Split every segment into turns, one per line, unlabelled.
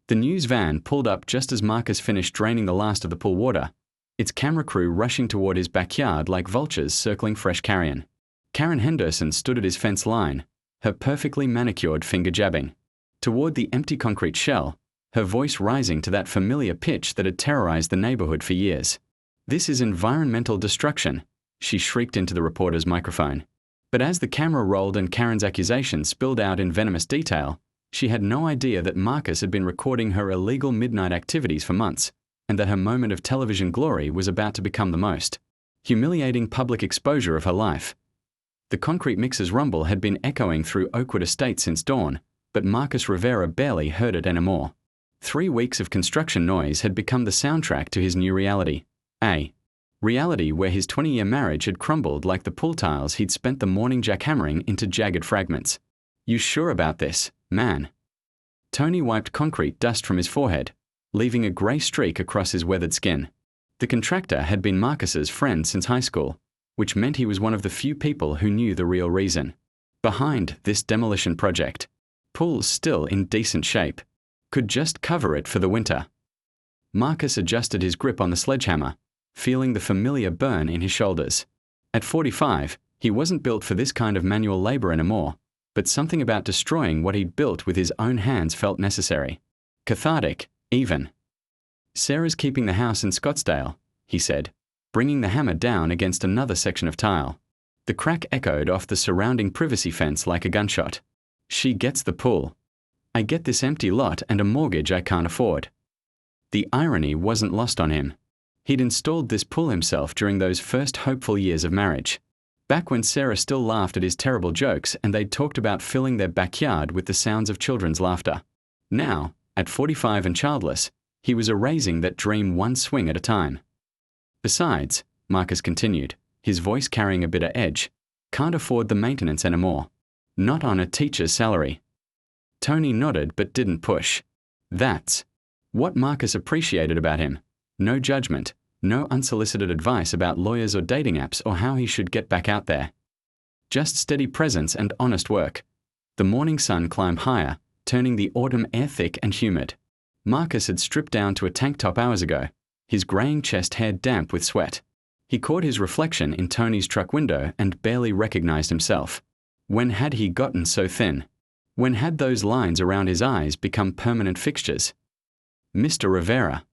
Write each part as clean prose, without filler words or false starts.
The news van pulled up just as Marcus finished draining the last of the pool water, its camera crew rushing toward his backyard like vultures circling fresh carrion. Karen Henderson stood at his fence line, her perfectly manicured finger jabbing toward the empty concrete shell, her voice rising to that familiar pitch that had terrorized the neighborhood for years. "This is environmental destruction," she shrieked into the reporter's microphone. But as the camera rolled and Karen's accusations spilled out in venomous detail, she had no idea that Marcus had been recording her illegal midnight activities for months, and that her moment of television glory was about to become the most humiliating public exposure of her life. The concrete mixer's rumble had been echoing through Oakwood Estate since dawn, but Marcus Rivera barely heard it anymore. 3 weeks of construction noise had become the soundtrack to his new reality. A reality where his 20-year marriage had crumbled like the pool tiles he'd spent the morning jackhammering into jagged fragments. "You sure about this, man?" Tony wiped concrete dust from his forehead, leaving a grey streak across his weathered skin. The contractor had been Marcus's friend since high school, which meant he was one of the few people who knew the real reason behind this demolition project. Pool's still in decent shape. Could just cover it for the winter. Marcus adjusted his grip on the sledgehammer, feeling the familiar burn in his shoulders. At 45, he wasn't built for this kind of manual labor anymore, but something about destroying what he'd built with his own hands felt necessary. Cathartic, even. "Sarah's keeping the house in Scottsdale," he said, bringing the hammer down against another section of tile. The crack echoed off the surrounding privacy fence like a gunshot. "She gets the pool. I get this empty lot and a mortgage I can't afford." The irony wasn't lost on him. He'd installed this pool himself during those first hopeful years of marriage. Back when Sarah still laughed at his terrible jokes and they'd talked about filling their backyard with the sounds of children's laughter. Now, at 45 and childless, he was erasing that dream one swing at a time. "Besides," Marcus continued, his voice carrying a bitter edge, "can't afford the maintenance anymore. Not on a teacher's salary." Tony nodded but didn't push. That's what Marcus appreciated about him. No judgment, no unsolicited advice about lawyers or dating apps or how he should get back out there. Just steady presence and honest work. The morning sun climbed higher, turning the autumn air thick and humid. Marcus had stripped down to a tank top hours ago, his graying chest hair damp with sweat. He caught his reflection in Tony's truck window and barely recognized himself. When had he gotten so thin? When had those lines around his eyes become permanent fixtures? "Mr. Rivera."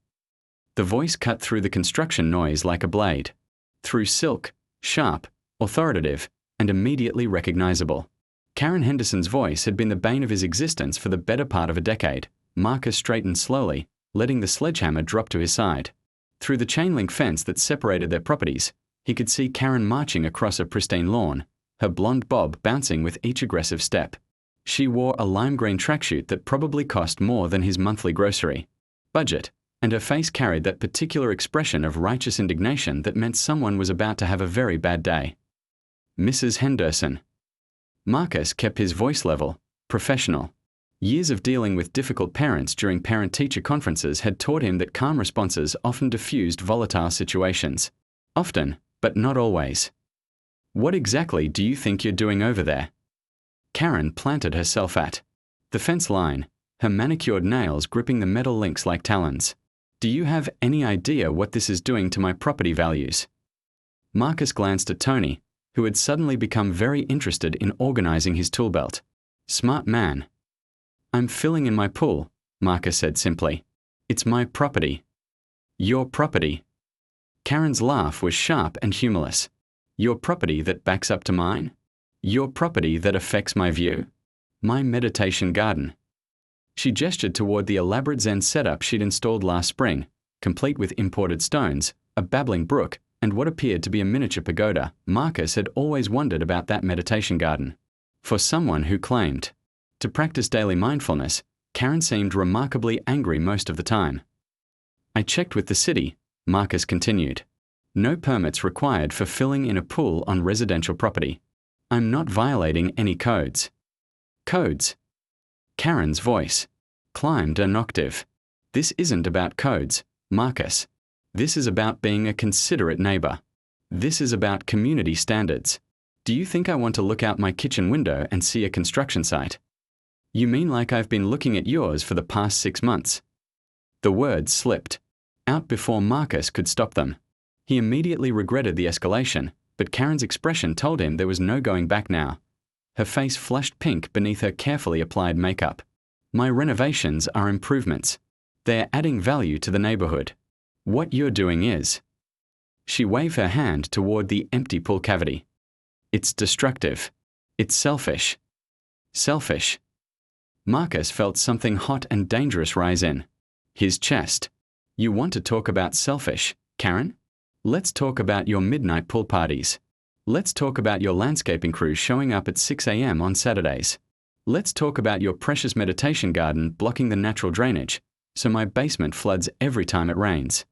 The voice cut through the construction noise like a blade. Through silk, sharp, authoritative, and immediately recognizable. Karen Henderson's voice had been the bane of his existence for the better part of a decade. Marcus straightened slowly, letting the sledgehammer drop to his side. Through the chain-link fence that separated their properties, he could see Karen marching across a pristine lawn, her blonde bob bouncing with each aggressive step. She wore a lime green tracksuit that probably cost more than his monthly grocery budget, and her face carried that particular expression of righteous indignation that meant someone was about to have a very bad day. "Mrs. Henderson." Marcus kept his voice level, professional. Years of dealing with difficult parents during parent-teacher conferences had taught him that calm responses often diffused volatile situations. Often, but not always. "What exactly do you think you're doing over there?" Karen planted herself at the fence line, her manicured nails gripping the metal links like talons. "Do you have any idea what this is doing to my property values?" Marcus glanced at Tony, who had suddenly become very interested in organizing his tool belt. "Smart man." "I'm filling in my pool," Marcus said simply. "It's my property." "Your property?" Karen's laugh was sharp and humorless. "Your property that backs up to mine? Your property that affects my view? My meditation garden." She gestured toward the elaborate Zen setup she'd installed last spring, complete with imported stones, a babbling brook, and what appeared to be a miniature pagoda. Marcus had always wondered about that meditation garden. For someone who claimed to practice daily mindfulness, Karen seemed remarkably angry most of the time. "I checked with the city," Marcus continued. "No permits required for filling in a pool on residential property. I'm not violating any codes." "Codes?" Karen's voice climbed an octave. "This isn't about codes, Marcus. This is about being a considerate neighbor. This is about community standards. Do you think I want to look out my kitchen window and see a construction site?" You mean like I've been looking at yours for the past 6 months? The words slipped out before Marcus could stop them. He immediately regretted the escalation, but Karen's expression told him there was no going back now. Her face flushed pink beneath her carefully applied makeup. My renovations are improvements. They're adding value to the neighborhood. What you're doing is. She waved her hand toward the empty pool cavity. It's destructive. It's selfish. Selfish. Marcus felt something hot and dangerous rise in his chest. You want to talk about selfish, Karen? Let's talk about your midnight pool parties. Let's talk about your landscaping crew showing up at 6 a.m. on Saturdays. Let's talk about your precious meditation garden blocking the natural drainage, so my basement floods every time it rains.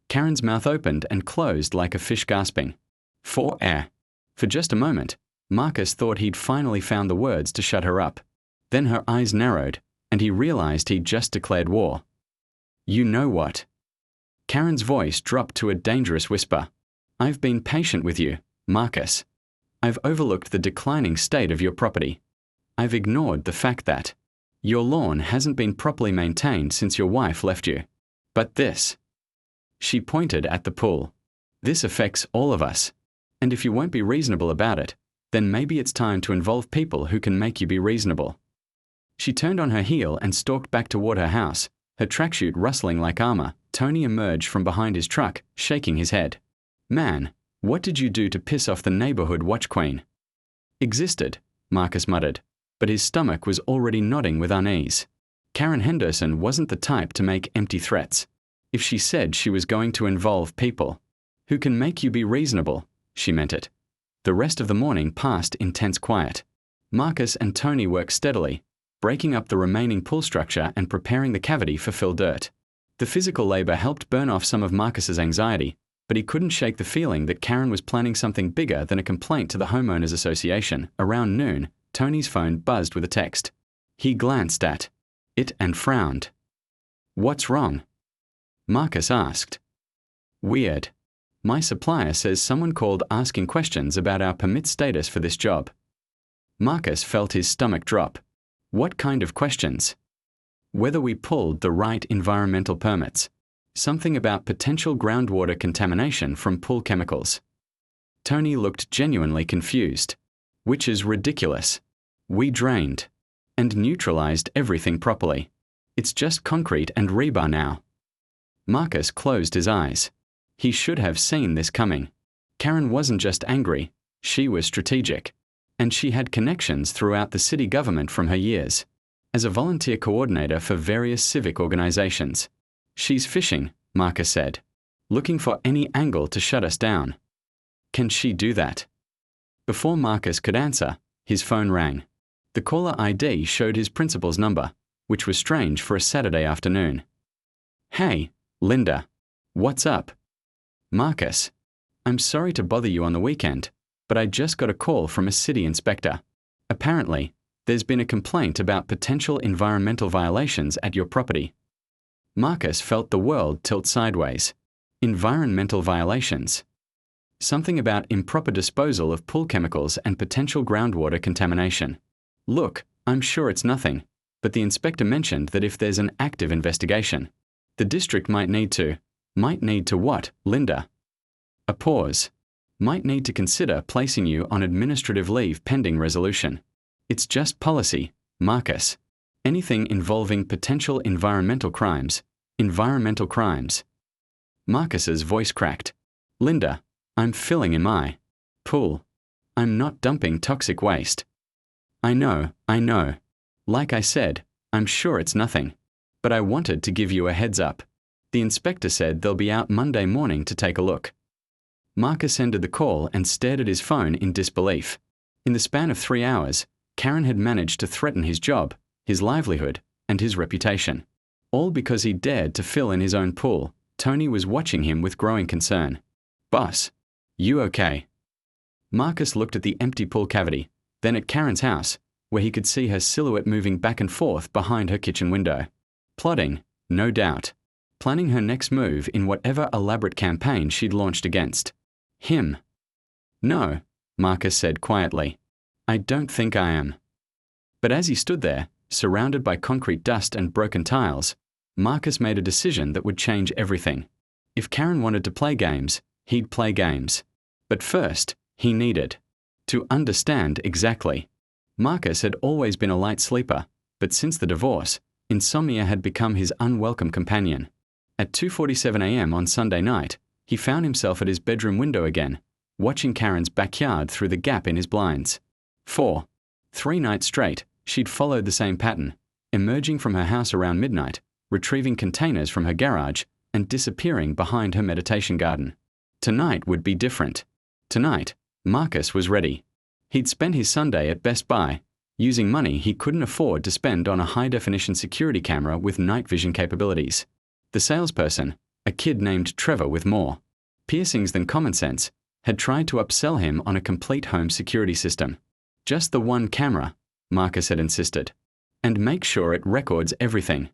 Karen's mouth opened and closed like a fish gasping for air. For just a moment, Marcus thought he'd finally found the words to shut her up. Then her eyes narrowed, and he realized he'd just declared war. You know what? Karen's voice dropped to a dangerous whisper. I've been patient with you, Marcus. I've overlooked the declining state of your property. I've ignored the fact that your lawn hasn't been properly maintained since your wife left you. But this. She pointed at the pool. This affects all of us. And if you won't be reasonable about it, then maybe it's time to involve people who can make you be reasonable. She turned on her heel and stalked back toward her house, her tracksuit rustling like armor. Tony emerged from behind his truck, shaking his head. Man, what did you do to piss off the neighborhood watch queen? Existed, Marcus muttered, but his stomach was already nodding with unease. Karen Henderson wasn't the type to make empty threats. If she said she was going to involve people who can make you be reasonable, she meant it. The rest of the morning passed in tense quiet. Marcus and Tony worked steadily, breaking up the remaining pool structure and preparing the cavity for fill dirt. The physical labor helped burn off some of Marcus's anxiety, but he couldn't shake the feeling that Karen was planning something bigger than a complaint to the homeowners association. Around noon, Tony's phone buzzed with a text. He glanced at it and frowned. What's wrong? Marcus asked. Weird. My supplier says someone called asking questions about our permit status for this job. Marcus felt his stomach drop. What kind of questions? Whether we pulled the right environmental permits. Something about potential groundwater contamination from pool chemicals. Tony looked genuinely confused. Which is ridiculous. We drained and neutralized everything properly. It's just concrete and rebar now. Marcus closed his eyes. He should have seen this coming. Karen wasn't just angry, she was strategic. And she had connections throughout the city government from her years as a volunteer coordinator for various civic organizations. She's fishing, Marcus said, looking for any angle to shut us down. Can she do that? Before Marcus could answer, his phone rang. The caller ID showed his principal's number, which was strange for a Saturday afternoon. Hey, Linda. What's up? Marcus. I'm sorry to bother you on the weekend, but I just got a call from a city inspector. Apparently, there's been a complaint about potential environmental violations at your property. Marcus felt the world tilt sideways. Environmental violations. Something about improper disposal of pool chemicals and potential groundwater contamination. Look, I'm sure it's nothing, but the inspector mentioned that if there's an active investigation, the district might need to what, Linda? A pause. Might need to consider placing you on administrative leave pending resolution. It's just policy, Marcus. Anything involving potential environmental crimes. Marcus's voice cracked. Linda, I'm filling in my pool. I'm not dumping toxic waste. I know. Like I said, I'm sure it's nothing. But I wanted to give you a heads up. The inspector said they'll be out Monday morning to take a look. Marcus ended the call and stared at his phone in disbelief. In the span of 3 hours, Karen had managed to threaten his job, his livelihood, and his reputation. All because he dared to fill in his own pool. Tony was watching him with growing concern. Boss, you okay? Marcus looked at the empty pool cavity, then at Karen's house, where he could see her silhouette moving back and forth behind her kitchen window. Plotting, no doubt. Planning her next move in whatever elaborate campaign she'd launched against him. No, Marcus said quietly. I don't think I am. But as he stood there, surrounded by concrete dust and broken tiles, Marcus made a decision that would change everything. If Karen wanted to play games, he'd play games. But first, he needed to understand exactly. Marcus had always been a light sleeper, but since the divorce, insomnia had become his unwelcome companion. At 2:47 a.m. on Sunday night, he found himself at his bedroom window again, watching Karen's backyard through the gap in his blinds. For 3 nights straight, she'd followed the same pattern, emerging from her house around midnight, retrieving containers from her garage, and disappearing behind her meditation garden. Tonight would be different. Tonight, Marcus was ready. He'd spent his Sunday at Best Buy, using money he couldn't afford to spend on a high-definition security camera with night vision capabilities. The salesperson, a kid named Trevor with more piercings than common sense, had tried to upsell him on a complete home security system. Just the one camera, Marcus had insisted. And make sure it records everything.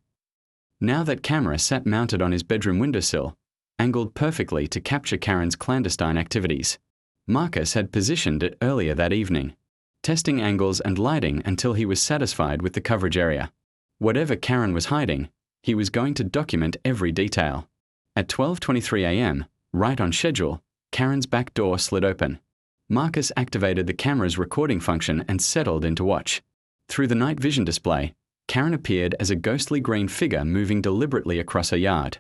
Now that camera sat mounted on his bedroom windowsill, angled perfectly to capture Karen's clandestine activities. Marcus had positioned it earlier that evening, testing angles and lighting until he was satisfied with the coverage area. Whatever Karen was hiding, he was going to document every detail. At 12:23 a.m., right on schedule, Karen's back door slid open. Marcus activated the camera's recording function and settled into watch. Through the night vision display, Karen appeared as a ghostly green figure moving deliberately across her yard.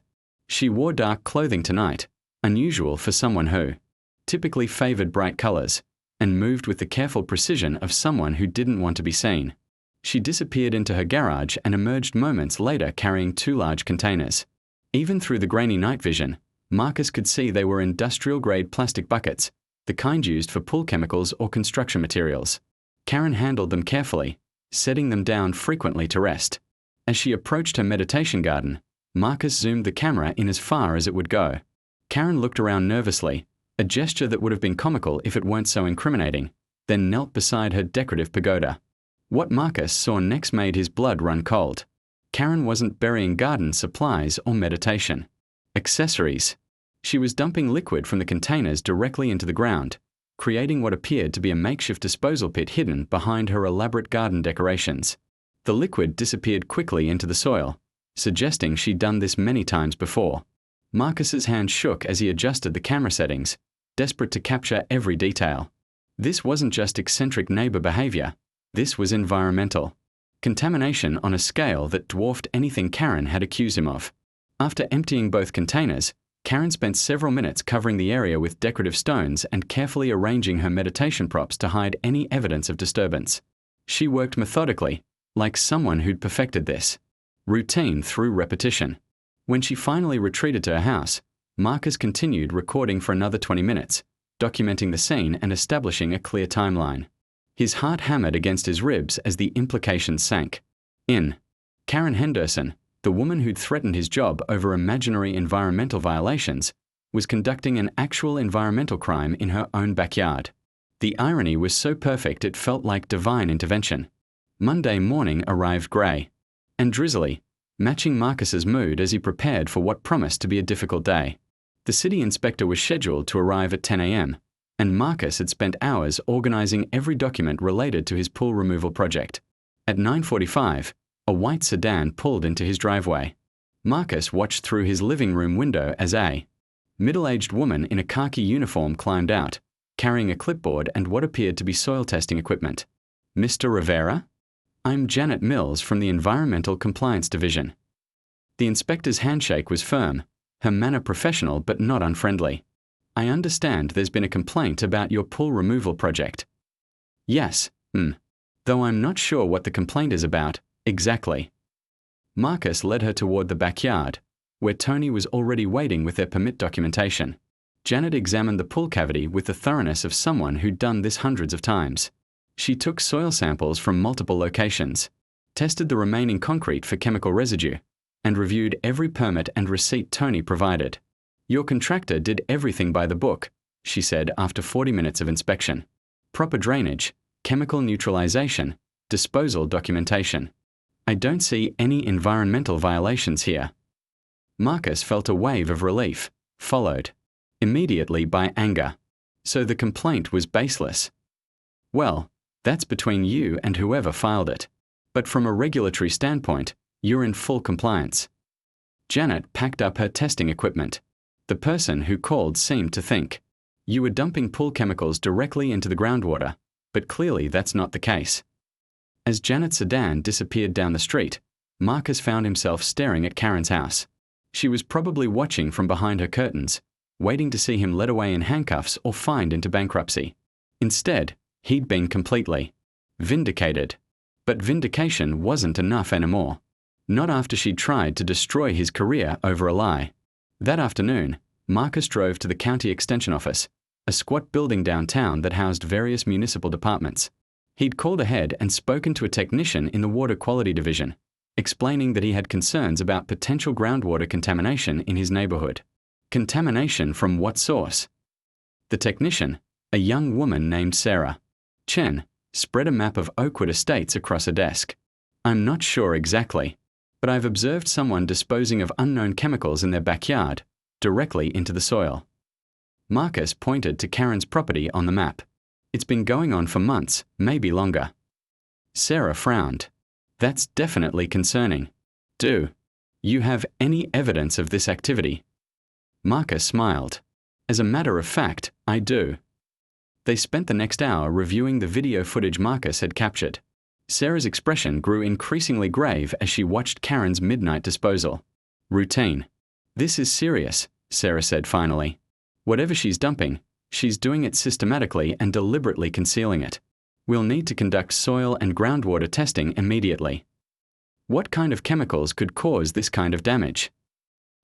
She wore dark clothing tonight, unusual for someone who typically favored bright colors, and moved with the careful precision of someone who didn't want to be seen. She disappeared into her garage and emerged moments later carrying 2 large containers. Even through the grainy night vision, Marcus could see they were industrial-grade plastic buckets, the kind used for pool chemicals or construction materials. Karen handled them carefully, setting them down frequently to rest. As she approached her meditation garden, Marcus zoomed the camera in as far as it would go. Karen looked around nervously, a gesture that would have been comical if it weren't so incriminating, then knelt beside her decorative pagoda. What Marcus saw next made his blood run cold. Karen wasn't burying garden supplies or meditation accessories. She was dumping liquid from the containers directly into the ground, creating what appeared to be a makeshift disposal pit hidden behind her elaborate garden decorations. The liquid disappeared quickly into the soil, suggesting she'd done this many times before. Marcus's hand shook as he adjusted the camera settings, desperate to capture every detail. This wasn't just eccentric neighbor behavior, this was environmental contamination on a scale that dwarfed anything Karen had accused him of. After emptying both containers, Karen spent several minutes covering the area with decorative stones and carefully arranging her meditation props to hide any evidence of disturbance. She worked methodically, like someone who'd perfected this routine through repetition. When she finally retreated to her house, Marcus continued recording for another 20 minutes, documenting the scene and establishing a clear timeline. His heart hammered against his ribs as the implications sank. Karen Henderson, the woman who'd threatened his job over imaginary environmental violations, was conducting an actual environmental crime in her own backyard. The irony was so perfect it felt like divine intervention. Monday morning arrived grey and drizzly, matching Marcus's mood as he prepared for what promised to be a difficult day. The city inspector was scheduled to arrive at 10 a.m., and Marcus had spent hours organizing every document related to his pool removal project. At 9:45, a white sedan pulled into his driveway. Marcus watched through his living room window as a middle-aged woman in a khaki uniform climbed out, carrying a clipboard and what appeared to be soil testing equipment. "Mr. Rivera? I'm Janet Mills from the Environmental Compliance Division." The inspector's handshake was firm, her manner professional but not unfriendly. "I understand there's been a complaint about your pool removal project." "Yes, though I'm not sure what the complaint is about, exactly." Marcus led her toward the backyard, where Tony was already waiting with their permit documentation. Janet examined the pool cavity with the thoroughness of someone who'd done this hundreds of times. She took soil samples from multiple locations, tested the remaining concrete for chemical residue, and reviewed every permit and receipt Tony provided. "Your contractor did everything by the book," she said after 40 minutes of inspection. "Proper drainage, chemical neutralization, disposal documentation. I don't see any environmental violations here." Marcus felt a wave of relief, followed immediately by anger. So the complaint was baseless. "Well, that's between you and whoever filed it. But from a regulatory standpoint, you're in full compliance. Janet packed up her testing equipment. The person who called seemed to think, you were dumping pool chemicals directly into the groundwater, but clearly that's not the case. As Janet's sedan disappeared down the street, Marcus found himself staring at Karen's house. She was probably watching from behind her curtains, waiting to see him led away in handcuffs or fined into bankruptcy. Instead, he'd been completely vindicated. But vindication wasn't enough anymore. Not after she'd tried to destroy his career over a lie. That afternoon, Marcus drove to the county extension office, a squat building downtown that housed various municipal departments. He'd called ahead and spoken to a technician in the water quality division, explaining that he had concerns about potential groundwater contamination in his neighborhood. Contamination from what source? The technician, a young woman named Sarah Chen, spread a map of Oakwood estates across a desk. I'm not sure exactly, but I've observed someone disposing of unknown chemicals in their backyard, directly into the soil. Marcus pointed to Karen's property on the map. It's been going on for months, maybe longer. Sarah frowned. That's definitely concerning. Do you have any evidence of this activity? Marcus smiled. As a matter of fact, I do. They spent the next hour reviewing the video footage Marcus had captured. Sarah's expression grew increasingly grave as she watched Karen's midnight disposal. Routine. This is serious, Sarah said finally. Whatever she's dumping, she's doing it systematically and deliberately concealing it. We'll need to conduct soil and groundwater testing immediately. What kind of chemicals could cause this kind of damage?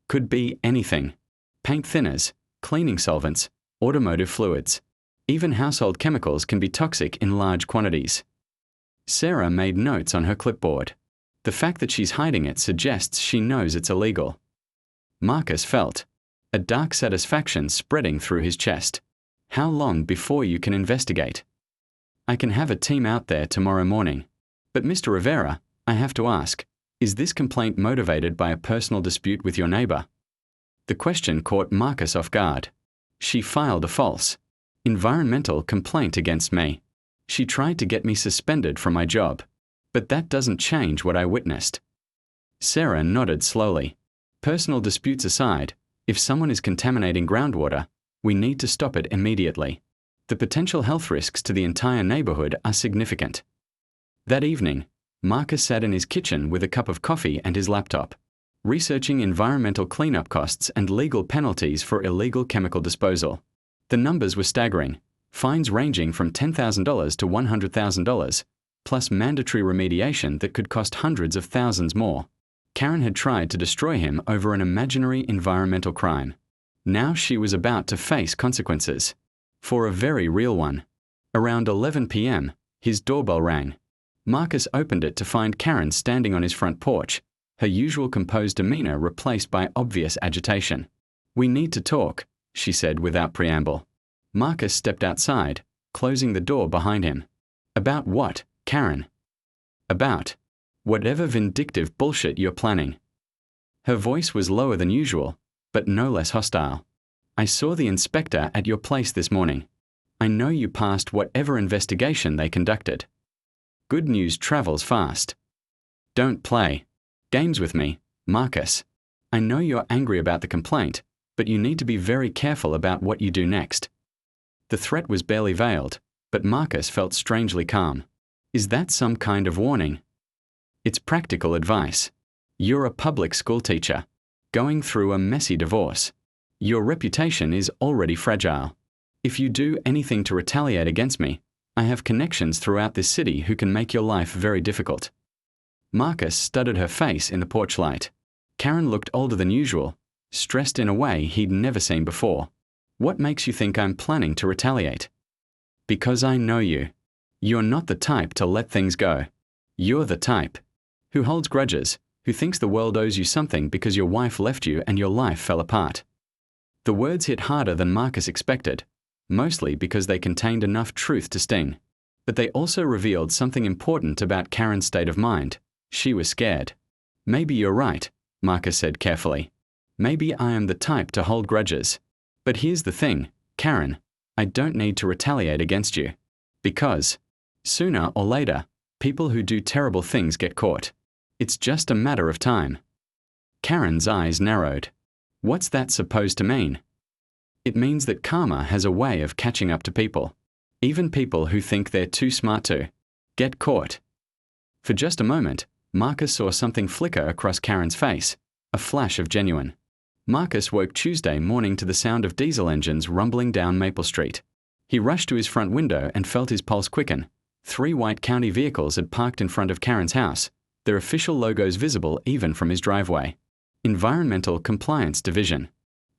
Could be anything. Paint thinners, cleaning solvents, automotive fluids. Even household chemicals can be toxic in large quantities. Sarah made notes on her clipboard. The fact that she's hiding it suggests she knows it's illegal. Marcus felt a dark satisfaction spreading through his chest. How long before you can investigate? I can have a team out there tomorrow morning. But Mr. Rivera, I have to ask, is this complaint motivated by a personal dispute with your neighbor? The question caught Marcus off guard. She filed a false environmental complaint against me. She tried to get me suspended from my job. But that doesn't change what I witnessed. Sarah nodded slowly. Personal disputes aside, if someone is contaminating groundwater, we need to stop it immediately. The potential health risks to the entire neighborhood are significant. That evening, Marcus sat in his kitchen with a cup of coffee and his laptop, researching environmental cleanup costs and legal penalties for illegal chemical disposal. The numbers were staggering, fines ranging from $10,000 to $100,000, plus mandatory remediation that could cost hundreds of thousands more. Karen had tried to destroy him over an imaginary environmental crime. Now she was about to face consequences. For a very real one. Around 11 p.m., his doorbell rang. Marcus opened it to find Karen standing on his front porch, her usual composed demeanor replaced by obvious agitation. We need to talk, she said without preamble. Marcus stepped outside, closing the door behind him. About what, Karen? About whatever vindictive bullshit you're planning. Her voice was lower than usual, but no less hostile. I saw the inspector at your place this morning. I know you passed whatever investigation they conducted. Good news travels fast. Don't play games with me, Marcus. I know you're angry about the complaint, but you need to be very careful about what you do next. The threat was barely veiled, but Marcus felt strangely calm. Is that some kind of warning? It's practical advice. You're a public school teacher, going through a messy divorce. Your reputation is already fragile. If you do anything to retaliate against me, I have connections throughout this city who can make your life very difficult. Marcus studied her face in the porch light. Karen looked older than usual, stressed in a way he'd never seen before. What makes you think I'm planning to retaliate? Because I know you. You're not the type to let things go. You're the type who holds grudges, who thinks the world owes you something because your wife left you and your life fell apart. The words hit harder than Marcus expected, mostly because they contained enough truth to sting. But they also revealed something important about Karen's state of mind. She was scared. Maybe you're right, Marcus said carefully. Maybe I am the type to hold grudges. But here's the thing, Karen, I don't need to retaliate against you. Because, sooner or later, People who do terrible things get caught. It's just a matter of time. Karen's eyes narrowed. What's that supposed to mean? It means that karma has a way of catching up to people. Even people who think they're too smart to get caught. For just a moment, Marcus saw something flicker across Karen's face, a flash of genuine. Marcus woke Tuesday morning to the sound of diesel engines rumbling down Maple Street. He rushed to his front window and felt his pulse quicken. 3 white county vehicles had parked in front of Karen's house, their official logos visible even from his driveway. Environmental Compliance Division.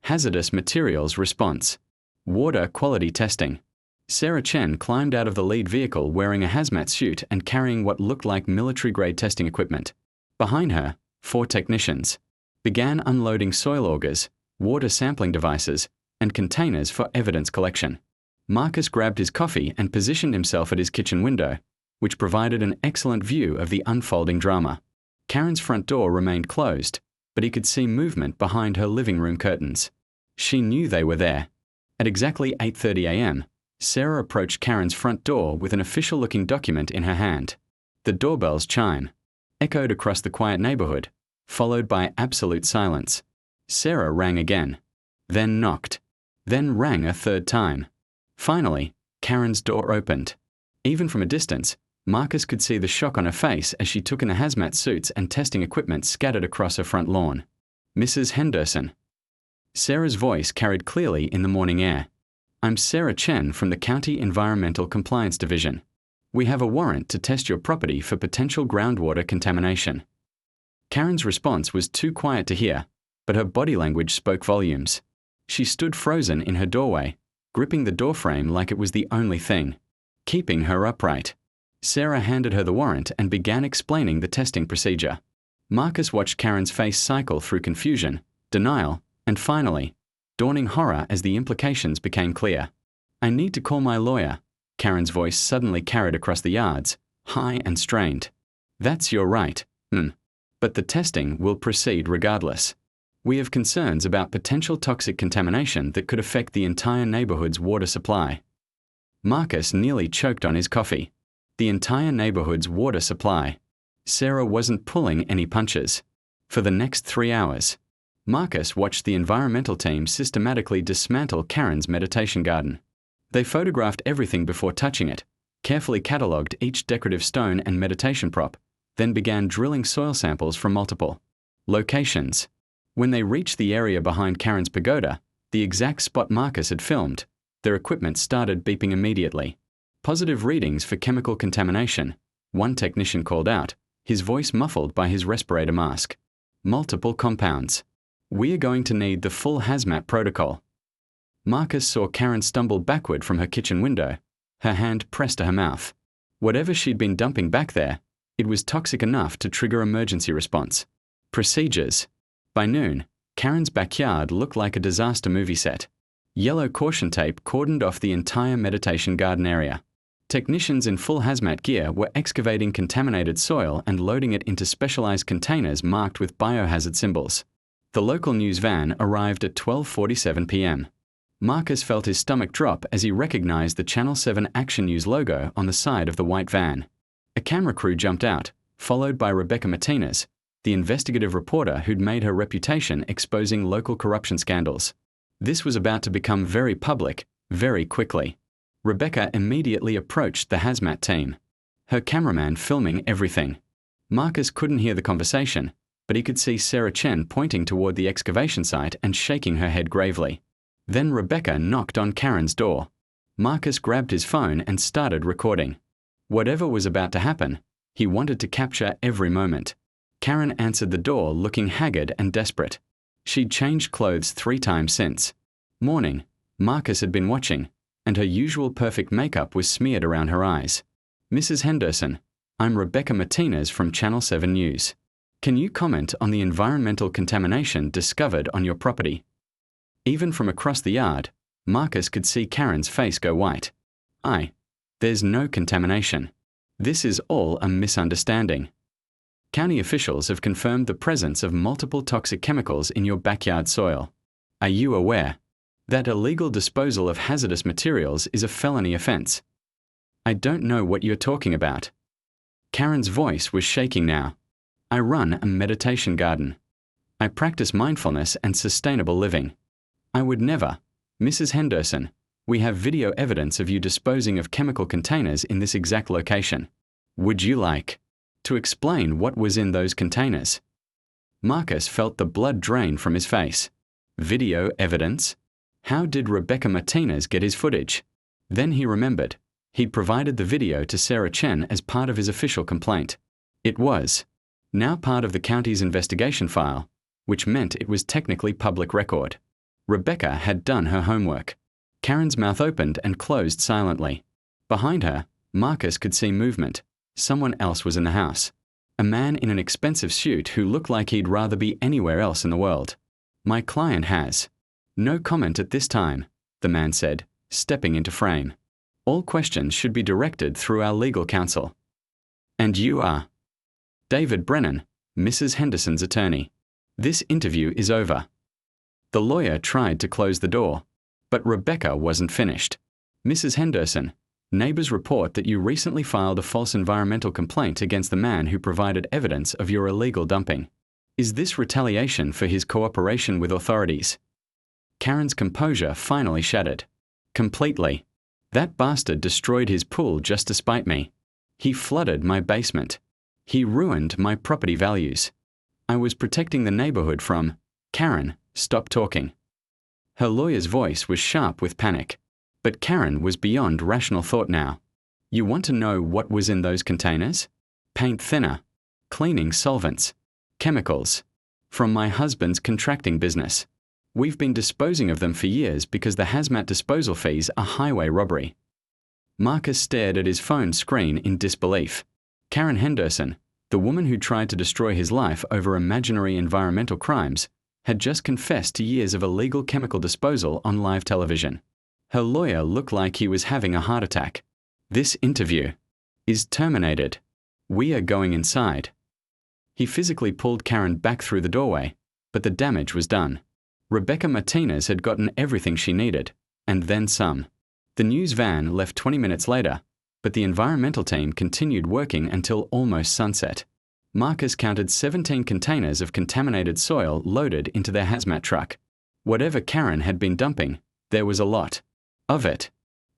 Hazardous Materials Response. Water Quality Testing. Sarah Chen climbed out of the lead vehicle wearing a hazmat suit and carrying what looked like military-grade testing equipment. Behind her, 4 technicians began unloading soil augers, water sampling devices, and containers for evidence collection. Marcus grabbed his coffee and positioned himself at his kitchen window, which provided an excellent view of the unfolding drama. Karen's front door remained closed, but he could see movement behind her living room curtains. She knew they were there. At exactly 8:30 a.m., Sarah approached Karen's front door with an official-looking document in her hand. The doorbell's chime echoed across the quiet neighborhood, followed by absolute silence. Sarah rang again, then knocked, then rang a 3rd time. Finally, Karen's door opened. Even from a distance, Marcus could see the shock on her face as she took in the hazmat suits and testing equipment scattered across her front lawn. Mrs. Henderson. Sarah's voice carried clearly in the morning air. I'm Sarah Chen from the County Environmental Compliance Division. We have a warrant to test your property for potential groundwater contamination. Karen's response was too quiet to hear, but her body language spoke volumes. She stood frozen in her doorway, gripping the doorframe like it was the only thing keeping her upright. Sarah handed her the warrant and began explaining the testing procedure. Marcus watched Karen's face cycle through confusion, denial, and finally, dawning horror as the implications became clear. I need to call my lawyer. Karen's voice suddenly carried across the yards, high and strained. That's your right. But the testing will proceed regardless. We have concerns about potential toxic contamination that could affect the entire neighborhood's water supply. Marcus nearly choked on his coffee. The entire neighborhood's water supply. Sarah wasn't pulling any punches. For the next 3 hours, Marcus watched the environmental team systematically dismantle Karen's meditation garden. They photographed everything before touching it, carefully catalogued each decorative stone and meditation prop, then began drilling soil samples from multiple locations. When they reached the area behind Karen's pagoda, the exact spot Marcus had filmed, their equipment started beeping immediately. Positive readings for chemical contamination, one technician called out, his voice muffled by his respirator mask. Multiple compounds. We are going to need the full hazmat protocol. Marcus saw Karen stumble backward from her kitchen window, her hand pressed to her mouth. Whatever she'd been dumping back there, it was toxic enough to trigger emergency response. Procedures. By noon, Karen's backyard looked like a disaster movie set. Yellow caution tape cordoned off the entire meditation garden area. Technicians in full hazmat gear were excavating contaminated soil and loading it into specialized containers marked with biohazard symbols. The local news van arrived at 12:47 p.m. Marcus felt his stomach drop as he recognized the Channel 7 Action News logo on the side of the white van. A camera crew jumped out, followed by Rebecca Martinez, the investigative reporter who'd made her reputation exposing local corruption scandals. This was about to become very public, very quickly. Rebecca immediately approached the hazmat team, her cameraman filming everything. Marcus couldn't hear the conversation, but he could see Sarah Chen pointing toward the excavation site and shaking her head gravely. Then Rebecca knocked on Karen's door. Marcus grabbed his phone and started recording. Whatever was about to happen, he wanted to capture every moment. Karen answered the door looking haggard and desperate. She'd changed clothes 3 times since morning. Marcus had been watching, and her usual perfect makeup was smeared around her eyes. Mrs. Henderson, I'm Rebecca Martinez from Channel 7 News. Can you comment on the environmental contamination discovered on your property? Even from across the yard, Marcus could see Karen's face go white. There's no contamination. This is all a misunderstanding. County officials have confirmed the presence of multiple toxic chemicals in your backyard soil. Are you aware that illegal disposal of hazardous materials is a felony offense? I don't know what you're talking about. Karen's voice was shaking now. I run a meditation garden. I practice mindfulness and sustainable living. I would never. Mrs. Henderson, we have video evidence of you disposing of chemical containers in this exact location. Would you like to explain what was in those containers? Marcus felt the blood drain from his face. Video evidence? How did Rebecca Martinez get his footage? Then he remembered. He'd provided the video to Sarah Chen as part of his official complaint. It was now part of the county's investigation file, which meant it was technically public record. Rebecca had done her homework. Karen's mouth opened and closed silently. Behind her, Marcus could see movement. Someone else was in the house. A man in an expensive suit who looked like he'd rather be anywhere else in the world. My client has no comment at this time, the man said, stepping into frame. All questions should be directed through our legal counsel. And you are? David Brennan, Mrs. Henderson's attorney. This interview is over. The lawyer tried to close the door, but Rebecca wasn't finished. Mrs. Henderson, neighbors report that you recently filed a false environmental complaint against the man who provided evidence of your illegal dumping. Is this retaliation for his cooperation with authorities? Karen's composure finally shattered. Completely. That bastard destroyed his pool just to spite me. He flooded my basement. He ruined my property values. I was protecting the neighborhood from... Karen, stop talking. Her lawyer's voice was sharp with panic. But Karen was beyond rational thought now. You want to know what was in those containers? Paint thinner, cleaning solvents, chemicals. From my husband's contracting business. We've been disposing of them for years because the Hazmat disposal fees are highway robbery. Marcus stared at his phone screen in disbelief. Karen Henderson, the woman who tried to destroy his life over imaginary environmental crimes, had just confessed to years of illegal chemical disposal on live television. Her lawyer looked like he was having a heart attack. This interview is terminated. We are going inside. He physically pulled Karen back through the doorway, but the damage was done. Rebecca Martinez had gotten everything she needed, and then some. The news van left 20 minutes later, but the environmental team continued working until almost sunset. Marcus counted 17 containers of contaminated soil loaded into their hazmat truck. Whatever Karen had been dumping, there was a lot of it.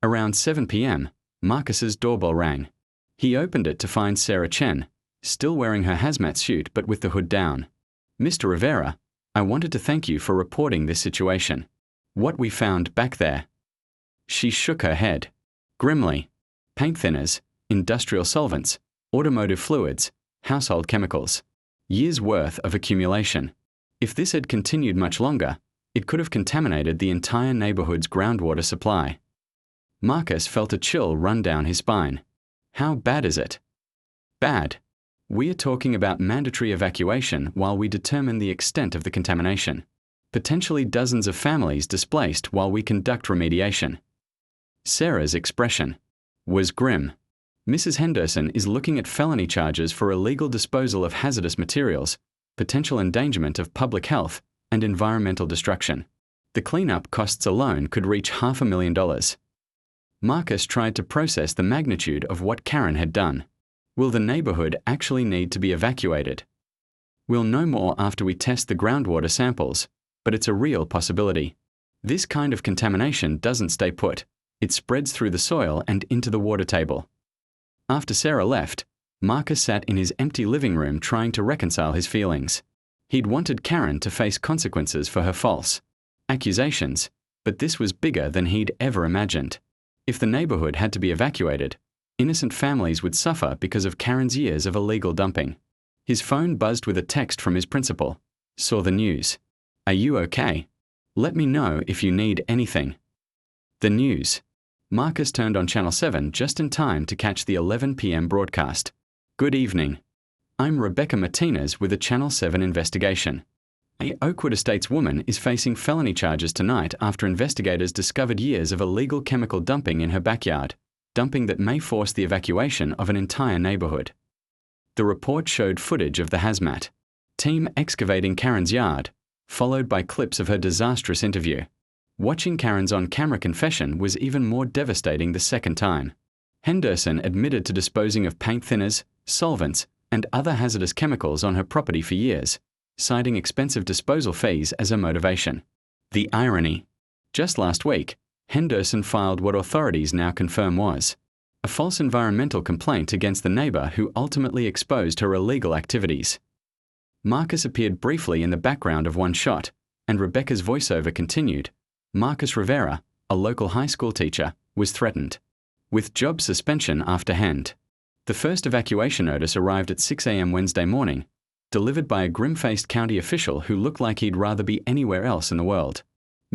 Around 7 p.m., Marcus's doorbell rang. He opened it to find Sarah Chen, still wearing her hazmat suit but with the hood down. Mr. Rivera, I wanted to thank you for reporting this situation. What we found back there. She shook her head. Grimly. Paint thinners, industrial solvents, automotive fluids, household chemicals. Years' worth of accumulation. If this had continued much longer, it could have contaminated the entire neighborhood's groundwater supply. Marcus felt a chill run down his spine. How bad is it? Bad. We are talking about mandatory evacuation while we determine the extent of the contamination. Potentially dozens of families displaced while we conduct remediation. Sarah's expression was grim. Mrs. Henderson is looking at felony charges for illegal disposal of hazardous materials, potential endangerment of public health, and environmental destruction. The cleanup costs alone could reach $500,000. Marcus tried to process the magnitude of what Karen had done. Will the neighborhood actually need to be evacuated? We'll know more after we test the groundwater samples, but it's a real possibility. This kind of contamination doesn't stay put. It spreads through the soil and into the water table. After Sarah left, Marcus sat in his empty living room trying to reconcile his feelings. He'd wanted Karen to face consequences for her false accusations, but this was bigger than he'd ever imagined. If the neighborhood had to be evacuated, innocent families would suffer because of Karen's years of illegal dumping. His phone buzzed with a text from his principal. Saw the news. Are you okay? Let me know if you need anything. The news. Marcus turned on Channel 7 just in time to catch the 11 p.m. broadcast. Good evening. I'm Rebecca Martinez with a Channel 7 investigation. A Oakwood Estates woman is facing felony charges tonight after investigators discovered years of illegal chemical dumping in her backyard, dumping that may force the evacuation of an entire neighborhood. The report showed footage of the hazmat team excavating Karen's yard, followed by clips of her disastrous interview. Watching Karen's on-camera confession was even more devastating the second time. Henderson admitted to disposing of paint thinners, solvents, and other hazardous chemicals on her property for years, citing expensive disposal fees as a motivation. The irony. Just last week, Henderson filed what authorities now confirm was a false environmental complaint against the neighbor who ultimately exposed her illegal activities. Marcus appeared briefly in the background of one shot, and Rebecca's voiceover continued. Marcus Rivera, a local high school teacher, was threatened with job suspension after hand. The first evacuation notice arrived at 6 a.m. Wednesday morning, delivered by a grim-faced county official who looked like he'd rather be anywhere else in the world.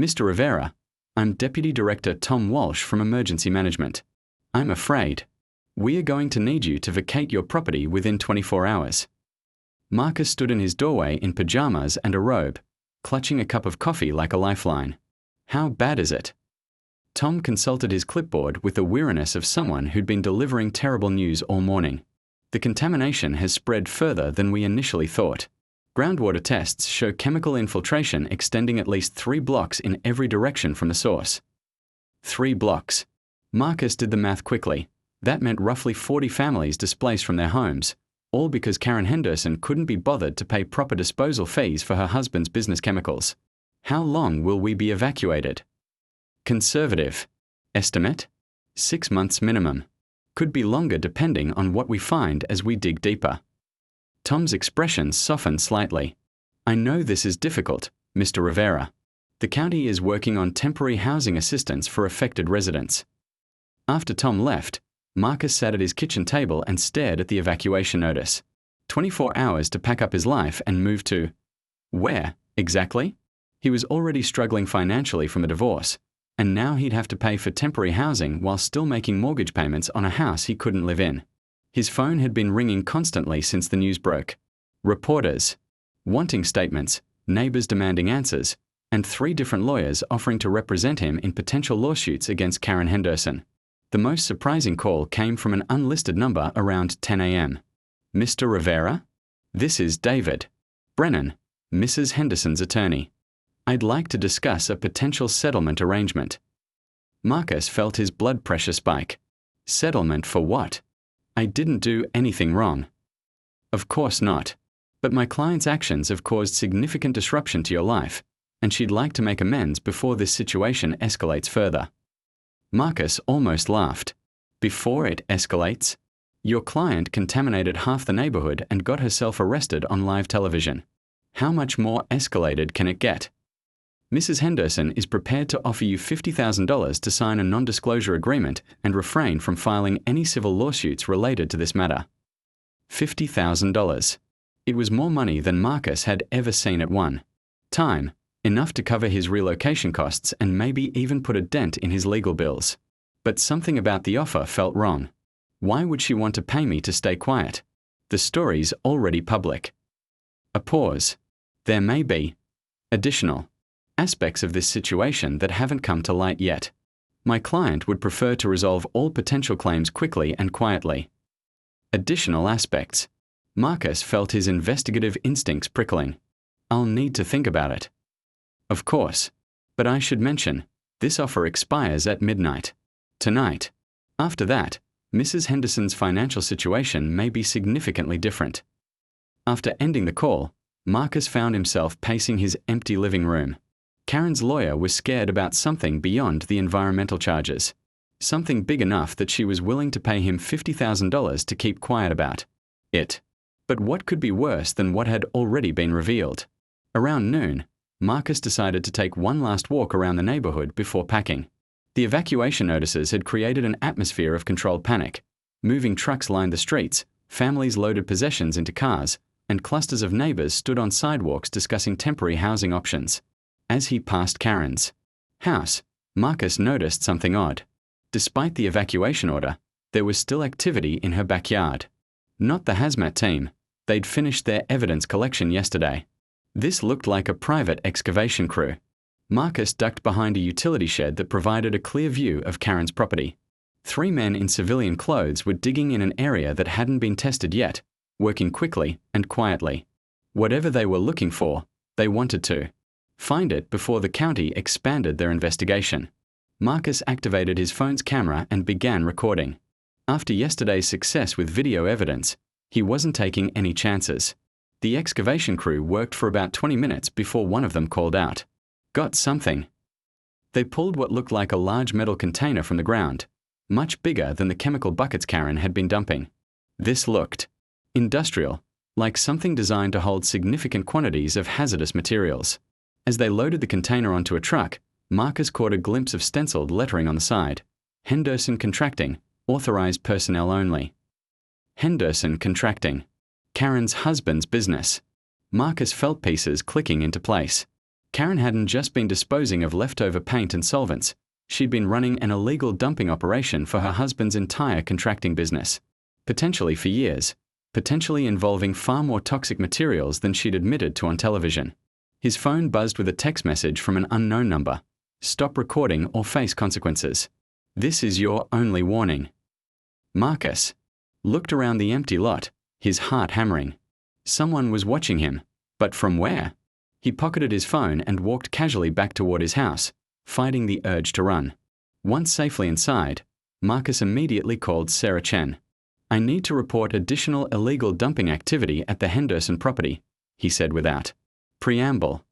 Mr. Rivera, I'm Deputy Director Tom Walsh from Emergency Management. I'm afraid we are going to need you to vacate your property within 24 hours. Marcus stood in his doorway in pajamas and a robe, clutching a cup of coffee like a lifeline. How bad is it? Tom consulted his clipboard with the weariness of someone who'd been delivering terrible news all morning. The contamination has spread further than we initially thought. Groundwater tests show chemical infiltration extending at least 3 blocks in every direction from the source. 3 blocks. Marcus did the math quickly. That meant roughly 40 families displaced from their homes, all because Karen Henderson couldn't be bothered to pay proper disposal fees for her husband's business chemicals. How long will we be evacuated? Conservative estimate? 6 months minimum. Could be longer depending on what we find as we dig deeper. Tom's expression softened slightly. I know this is difficult, Mr. Rivera. The county is working on temporary housing assistance for affected residents. After Tom left, Marcus sat at his kitchen table and stared at the evacuation notice. 24 hours to pack up his life and move to where, exactly? He was already struggling financially from a divorce, and now he'd have to pay for temporary housing while still making mortgage payments on a house he couldn't live in. His phone had been ringing constantly since the news broke. Reporters wanting statements, neighbors demanding answers, and 3 different lawyers offering to represent him in potential lawsuits against Karen Henderson. The most surprising call came from an unlisted number around 10 a.m. Mr. Rivera? This is David Brennan, Mrs. Henderson's attorney. I'd like to discuss a potential settlement arrangement. Marcus felt his blood pressure spike. Settlement for what? I didn't do anything wrong. Of course not. But my client's actions have caused significant disruption to your life, and she'd like to make amends before this situation escalates further. Marcus almost laughed. Before it escalates? Your client contaminated half the neighborhood and got herself arrested on live television. How much more escalated can it get? Mrs. Henderson is prepared to offer you $50,000 to sign a non-disclosure agreement and refrain from filing any civil lawsuits related to this matter. $50,000. It was more money than Marcus had ever seen at one time, enough to cover his relocation costs and maybe even put a dent in his legal bills. But something about the offer felt wrong. Why would she want to pay me to stay quiet? The story's already public. A pause. There may be additional aspects of this situation that haven't come to light yet. My client would prefer to resolve all potential claims quickly and quietly. Additional aspects. Marcus felt his investigative instincts prickling. I'll need to think about it. Of course. But I should mention, this offer expires at midnight tonight. After that, Mrs. Henderson's financial situation may be significantly different. After ending the call, Marcus found himself pacing his empty living room. Karen's lawyer was scared about something beyond the environmental charges. Something big enough that she was willing to pay him $50,000 to keep quiet about it. But what could be worse than what had already been revealed? Around noon, Marcus decided to take one last walk around the neighborhood before packing. The evacuation notices had created an atmosphere of controlled panic. Moving trucks lined the streets, families loaded possessions into cars, and clusters of neighbors stood on sidewalks discussing temporary housing options. As he passed Karen's house, Marcus noticed something odd. Despite the evacuation order, there was still activity in her backyard. Not the Hazmat team. They'd finished their evidence collection yesterday. This looked like a private excavation crew. Marcus ducked behind a utility shed that provided a clear view of Karen's property. 3 men in civilian clothes were digging in an area that hadn't been tested yet, working quickly and quietly. Whatever they were looking for, they wanted to find it before the county expanded their investigation. Marcus activated his phone's camera and began recording. After yesterday's success with video evidence, He wasn't taking any chances. The excavation crew worked for about 20 minutes before one of them called out, "Got something." They pulled what looked like a large metal container from the ground, much bigger than the chemical buckets Karen had been dumping. This looked industrial, like something designed to hold significant quantities of hazardous materials. As they loaded the container onto a truck, Marcus caught a glimpse of stenciled lettering on the side, Henderson Contracting, authorized personnel only. Henderson Contracting, Karen's husband's business. Marcus felt pieces clicking into place. Karen hadn't just been disposing of leftover paint and solvents. She'd been running an illegal dumping operation for her husband's entire contracting business, potentially for years, potentially involving far more toxic materials than she'd admitted to on television. His phone buzzed with a text message from an unknown number. "Stop recording or face consequences. This is your only warning." Marcus looked around the empty lot, his heart hammering. Someone was watching him, but from where? He pocketed his phone and walked casually back toward his house, fighting the urge to run. Once safely inside, Marcus immediately called Sarah Chen. "I need to report additional illegal dumping activity at the Henderson property," he said without preamble.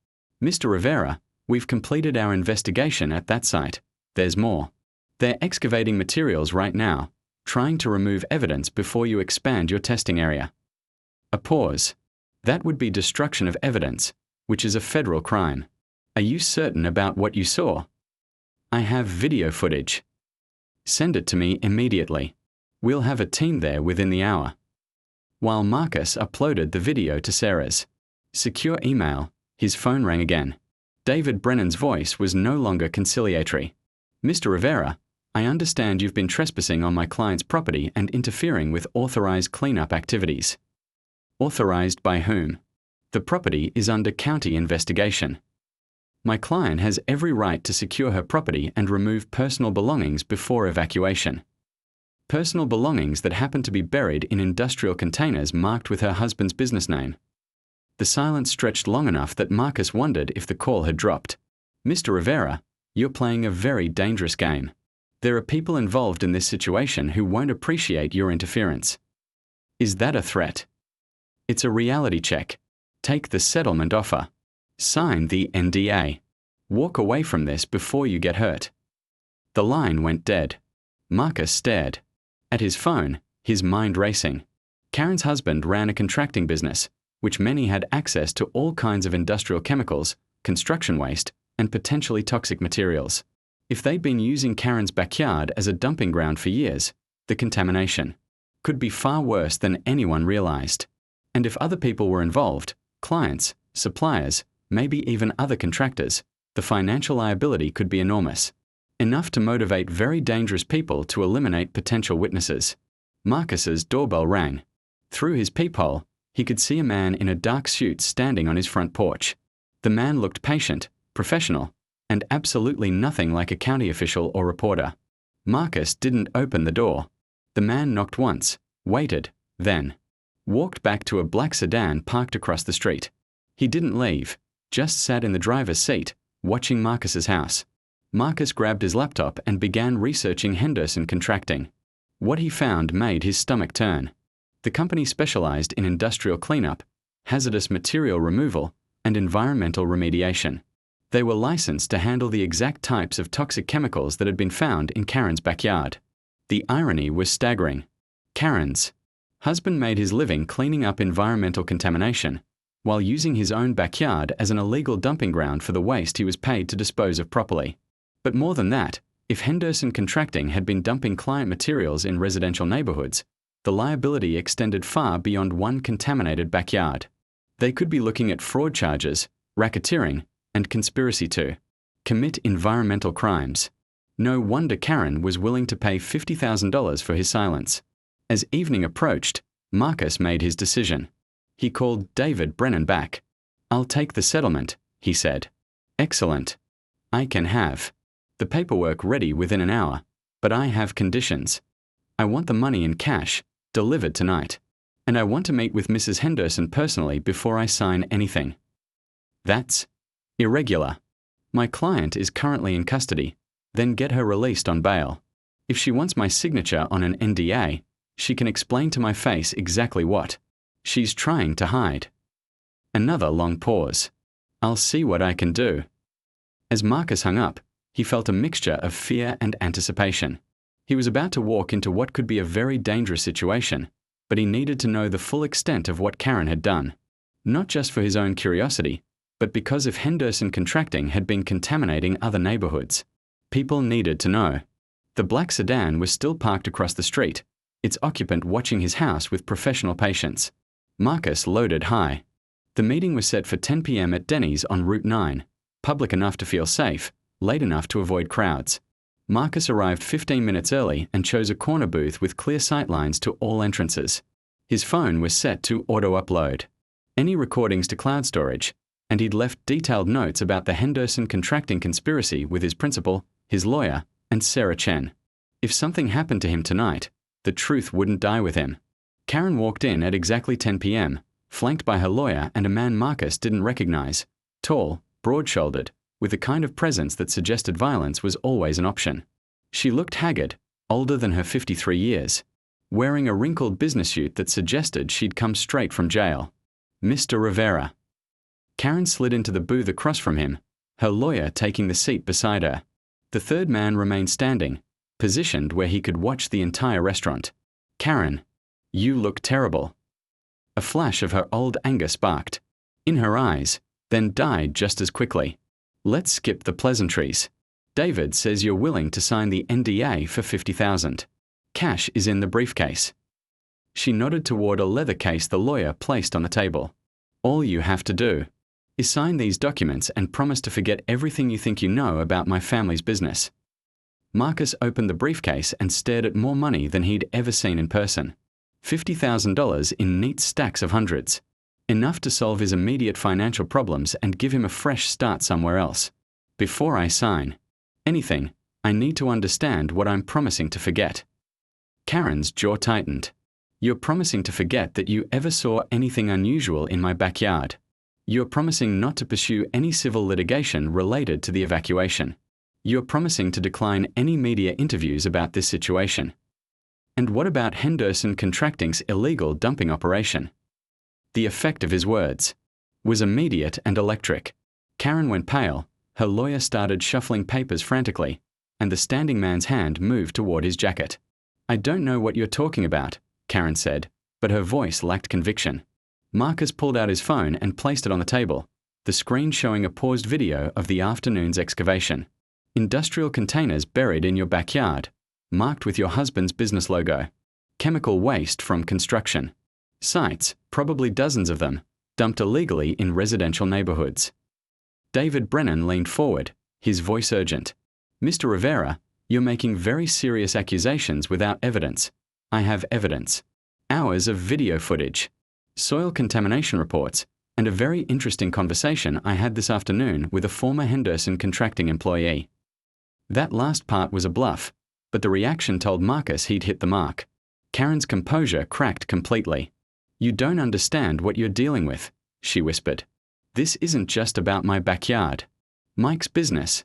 "Mr. Rivera, we've completed our investigation at that site. There's more. They're excavating materials right now, trying to remove evidence before you expand your testing area." A pause. "That would be destruction of evidence, which is a federal crime. Are you certain about what you saw?" "I have video footage." "Send it to me immediately. We'll have a team there within the hour." While Marcus uploaded the video to Sarah's secure email, his phone rang again. David Brennan's voice was no longer conciliatory. "Mr. Rivera, I understand you've been trespassing on my client's property and interfering with authorized cleanup activities." "Authorized by whom?" "The property is under county investigation. My client has every right to secure her property and remove personal belongings before evacuation." Personal belongings that happen to be buried in industrial containers marked with her husband's business name. The silence stretched long enough that Marcus wondered if the call had dropped. "Mr. Rivera, you're playing a very dangerous game. There are people involved in this situation who won't appreciate your interference." "Is that a threat?" "It's a reality check. Take the settlement offer. Sign the NDA. Walk away from this before you get hurt." The line went dead. Marcus stared at his phone, his mind racing. Karen's husband ran a contracting business, which many had access to all kinds of industrial chemicals, construction waste, and potentially toxic materials. If they'd been using Karen's backyard as a dumping ground for years, the contamination could be far worse than anyone realized. And if other people were involved, clients, suppliers, maybe even other contractors, the financial liability could be enormous. Enough to motivate very dangerous people to eliminate potential witnesses. Marcus's doorbell rang. Through his peephole, he could see a man in a dark suit standing on his front porch. The man looked patient, professional, and absolutely nothing like a county official or reporter. Marcus didn't open the door. The man knocked once, waited, then walked back to a black sedan parked across the street. He didn't leave, just sat in the driver's seat, watching Marcus's house. Marcus grabbed his laptop and began researching Henderson Contracting. What he found made his stomach turn. The company specialized in industrial cleanup, hazardous material removal, and environmental remediation. They were licensed to handle the exact types of toxic chemicals that had been found in Karen's backyard. The irony was staggering. Karen's husband made his living cleaning up environmental contamination, while using his own backyard as an illegal dumping ground for the waste he was paid to dispose of properly. But more than that, if Henderson Contracting had been dumping client materials in residential neighborhoods, the liability extended far beyond one contaminated backyard. They could be looking at fraud charges, racketeering, and conspiracy to commit environmental crimes. No wonder Karen was willing to pay $50,000 for his silence. As evening approached, Marcus made his decision. He called David Brennan back. "I'll take the settlement," he said. "Excellent. I can have the paperwork ready within an hour, but I have conditions. I want the money in cash, delivered tonight. And I want to meet with Mrs. Henderson personally before I sign anything." "That's irregular. My client is currently in custody. Then get her released on bail. If she wants my signature on an NDA, She can explain to my face exactly what she's trying to hide. Another long pause. I'll see what I can do. As Marcus hung up, he felt a mixture of fear and anticipation. He was about to walk into what could be a very dangerous situation, but he needed to know the full extent of what Karen had done. Not just for his own curiosity, but because if Henderson Contracting had been contaminating other neighborhoods. People needed to know. The black sedan was still parked across the street, its occupant watching his house with professional patience. Marcus loaded high. The meeting was set for 10 p.m. at Denny's on Route 9, public enough to feel safe, late enough to avoid crowds. Marcus arrived 15 minutes early and chose a corner booth with clear sightlines to all entrances. His phone was set to auto-upload any recordings to cloud storage, and he'd left detailed notes about the Henderson Contracting conspiracy with his principal, his lawyer, and Sarah Chen. If something happened to him tonight, the truth wouldn't die with him. Karen walked in at exactly 10 p.m., flanked by her lawyer and a man Marcus didn't recognize, tall, broad-shouldered, with the kind of presence that suggested violence was always an option. She looked haggard, older than her 53 years, wearing a wrinkled business suit that suggested she'd come straight from jail. Mr. Rivera. Karen slid into the booth across from him, her lawyer taking the seat beside her. The third man remained standing, positioned where he could watch the entire restaurant. Karen, you look terrible. A flash of her old anger sparked in her eyes, then died just as quickly. Let's skip the pleasantries. David says you're willing to sign the NDA for $50,000. Cash is in the briefcase. She nodded toward a leather case the lawyer placed on the table. All you have to do is sign these documents and promise to forget everything you think you know about my family's business. Marcus opened the briefcase and stared at more money than he'd ever seen in person. $50,000 in neat stacks of hundreds. Enough to solve his immediate financial problems and give him a fresh start somewhere else. Before I sign anything, I need to understand what I'm promising to forget. Karen's jaw tightened. You're promising to forget that you ever saw anything unusual in my backyard. You're promising not to pursue any civil litigation related to the evacuation. You're promising to decline any media interviews about this situation. And what about Henderson Contracting's illegal dumping operation? The effect of his words was immediate and electric. Karen went pale, her lawyer started shuffling papers frantically, and the standing man's hand moved toward his jacket. I don't know what you're talking about, Karen said, but her voice lacked conviction. Marcus pulled out his phone and placed it on the table, the screen showing a paused video of the afternoon's excavation. Industrial containers buried in your backyard, marked with your husband's business logo. Chemical waste from construction. Sites, probably dozens of them, dumped illegally in residential neighborhoods. David Brennan leaned forward, his voice urgent. Mr. Rivera, you're making very serious accusations without evidence. I have evidence. Hours of video footage, soil contamination reports, and a very interesting conversation I had this afternoon with a former Henderson Contracting employee. That last part was a bluff, but the reaction told Marcus he'd hit the mark. Karen's composure cracked completely. You don't understand what you're dealing with, she whispered. This isn't just about my backyard. Mike's business.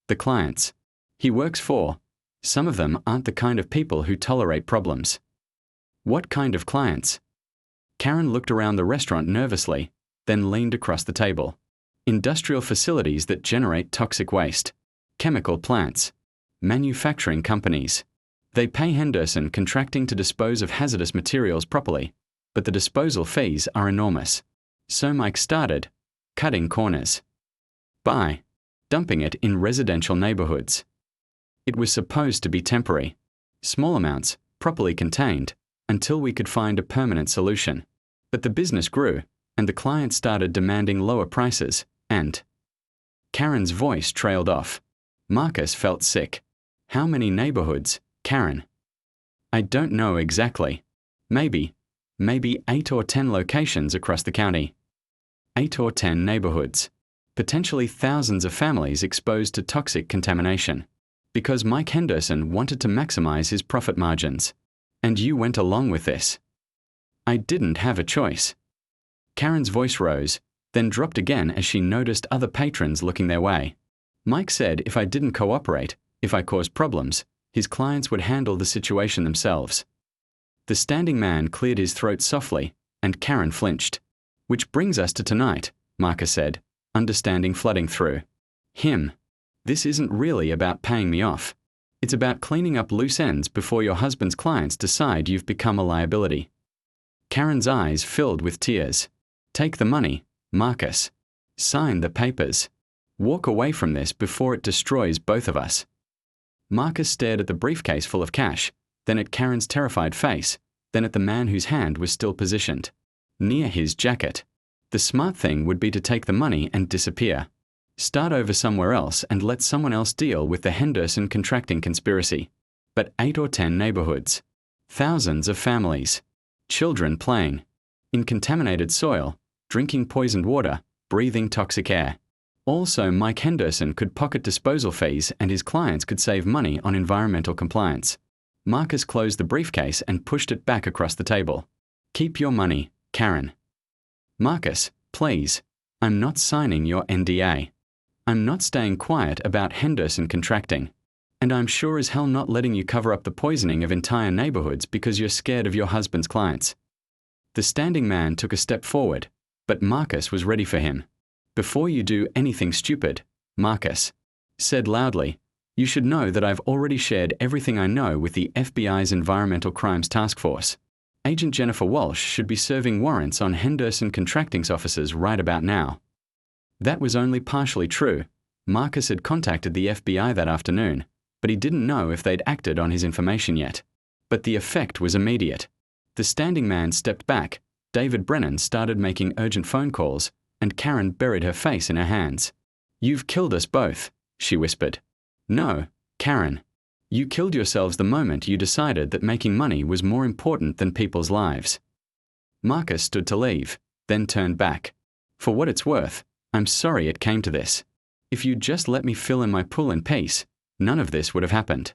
The clients he works for. Some of them aren't the kind of people who tolerate problems. What kind of clients? Karen looked around the restaurant nervously, then leaned across the table. Industrial facilities that generate toxic waste. Chemical plants. Manufacturing companies. They pay Henderson Contracting to dispose of hazardous materials properly, but the disposal fees are enormous. So Mike started cutting corners by dumping it in residential neighborhoods. It was supposed to be temporary, small amounts, properly contained, until we could find a permanent solution. But the business grew, and the client started demanding lower prices, and Karen's voice trailed off. Marcus felt sick. How many neighborhoods, Karen? I don't know exactly. Maybe 8 or 10 locations across the county. 8 or 10 neighborhoods. Potentially thousands of families exposed to toxic contamination. Because Mike Henderson wanted to maximize his profit margins. And you went along with this. I didn't have a choice. Karen's voice rose, then dropped again as she noticed other patrons looking their way. Mike said if I didn't cooperate, if I caused problems, his clients would handle the situation themselves. The standing man cleared his throat softly, and Karen flinched. Which brings us to tonight, Marcus said, understanding flooding through him. This isn't really about paying me off. It's about cleaning up loose ends before your husband's clients decide you've become a liability. Karen's eyes filled with tears. Take the money, Marcus. Sign the papers. Walk away from this before it destroys both of us. Marcus stared at the briefcase full of cash, then at Karen's terrified face, then at the man whose hand was still positioned near his jacket. The smart thing would be to take the money and disappear. Start over somewhere else and let someone else deal with the Henderson contracting conspiracy. But 8 or 10 neighborhoods. Thousands of families. Children playing. In contaminated soil, drinking poisoned water, breathing toxic air. Also, Mike Henderson could pocket disposal fees and his clients could save money on environmental compliance. Marcus closed the briefcase and pushed it back across the table. Keep your money, Karen. Marcus, please. I'm not signing your NDA. I'm not staying quiet about Henderson contracting. And I'm sure as hell not letting you cover up the poisoning of entire neighborhoods because you're scared of your husband's clients. The standing man took a step forward, but Marcus was ready for him. Before you do anything stupid, Marcus said loudly, you should know that I've already shared everything I know with the FBI's Environmental Crimes Task Force. Agent Jennifer Walsh should be serving warrants on Henderson Contracting's officers right about now. That was only partially true. Marcus had contacted the FBI that afternoon, but he didn't know if they'd acted on his information yet. But the effect was immediate. The standing man stepped back, David Brennan started making urgent phone calls, and Karen buried her face in her hands. You've killed us both, she whispered. No, Karen. You killed yourselves the moment you decided that making money was more important than people's lives. Marcus stood to leave, then turned back. For what it's worth, I'm sorry it came to this. If you'd just let me fill in my pool in peace, none of this would have happened.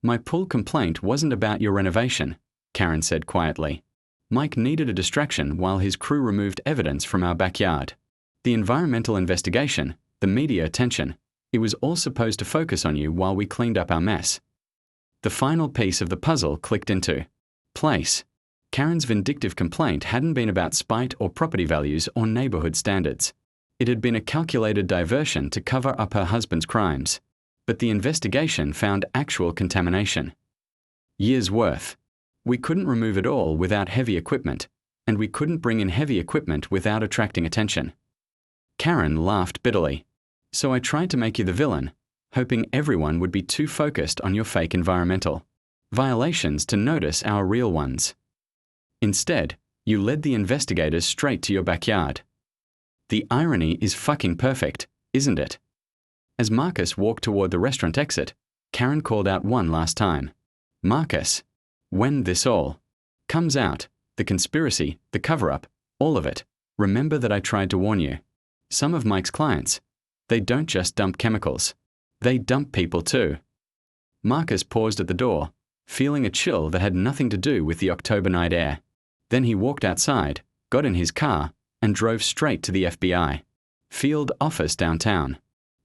My pool complaint wasn't about your renovation, Karen said quietly. Mike needed a distraction while his crew removed evidence from our backyard. The environmental investigation, the media attention, it was all supposed to focus on you while we cleaned up our mess. The final piece of the puzzle clicked into place. Karen's vindictive complaint hadn't been about spite or property values or neighborhood standards. It had been a calculated diversion to cover up her husband's crimes. But the investigation found actual contamination. Years' worth. We couldn't remove it all without heavy equipment, and we couldn't bring in heavy equipment without attracting attention. Karen laughed bitterly. So I tried to make you the villain, hoping everyone would be too focused on your fake environmental violations to notice our real ones. Instead, you led the investigators straight to your backyard. The irony is fucking perfect, isn't it? As Marcus walked toward the restaurant exit, Karen called out one last time. Marcus, when this all comes out, the conspiracy, the cover-up, all of it, remember that I tried to warn you. Some of Mike's clients, they don't just dump chemicals. They dump people too. Marcus paused at the door, feeling a chill that had nothing to do with the October night air. Then he walked outside, got in his car, and drove straight to the FBI field office downtown.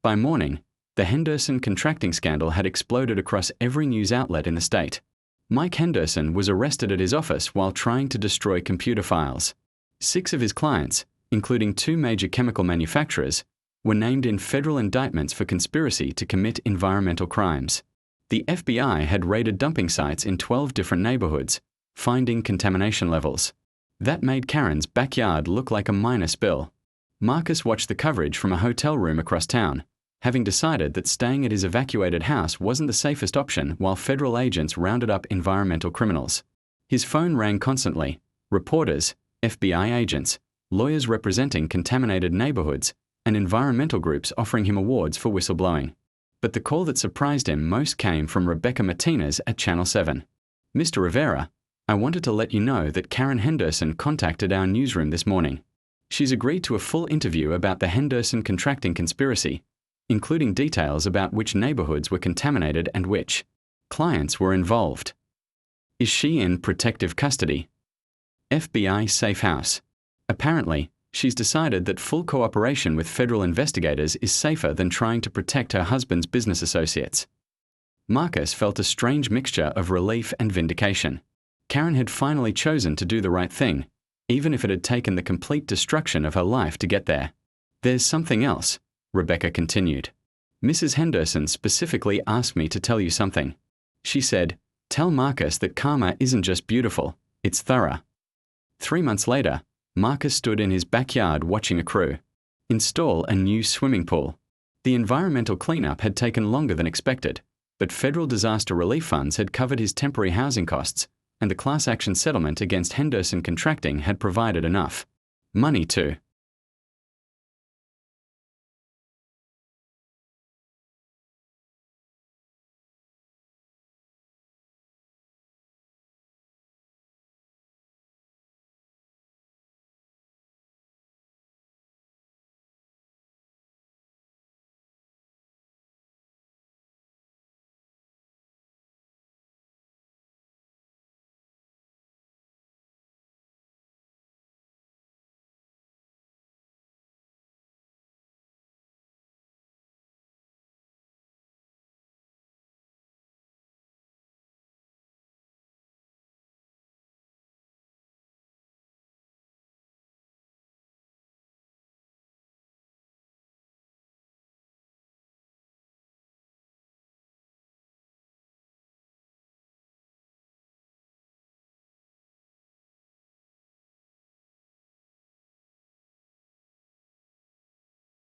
By morning, the Henderson contracting scandal had exploded across every news outlet in the state. Mike Henderson was arrested at his office while trying to destroy computer files. 6 of his clients, including 2 major chemical manufacturers, were named in federal indictments for conspiracy to commit environmental crimes. The FBI had raided dumping sites in 12 different neighborhoods, finding contamination levels. That made Karen's backyard look like a minor spill. Marcus watched the coverage from a hotel room across town, having decided that staying at his evacuated house wasn't the safest option while federal agents rounded up environmental criminals. His phone rang constantly. Reporters, FBI agents, lawyers representing contaminated neighborhoods, and environmental groups offering him awards for whistleblowing. But the call that surprised him most came from Rebecca Martinez at Channel 7. Mr. Rivera, I wanted to let you know that Karen Henderson contacted our newsroom this morning. She's agreed to a full interview about the Henderson contracting conspiracy, including details about which neighborhoods were contaminated and which clients were involved. Is she in protective custody? FBI safe house. Apparently, she's decided that full cooperation with federal investigators is safer than trying to protect her husband's business associates. Marcus felt a strange mixture of relief and vindication. Karen had finally chosen to do the right thing, even if it had taken the complete destruction of her life to get there. There's something else, Rebecca continued. Mrs. Henderson specifically asked me to tell you something. She said, "Tell Marcus that karma isn't just beautiful, it's thorough." 3 months later, Marcus stood in his backyard watching a crew install a new swimming pool. The environmental cleanup had taken longer than expected, but federal disaster relief funds had covered his temporary housing costs, and the class action settlement against Henderson Contracting had provided enough money to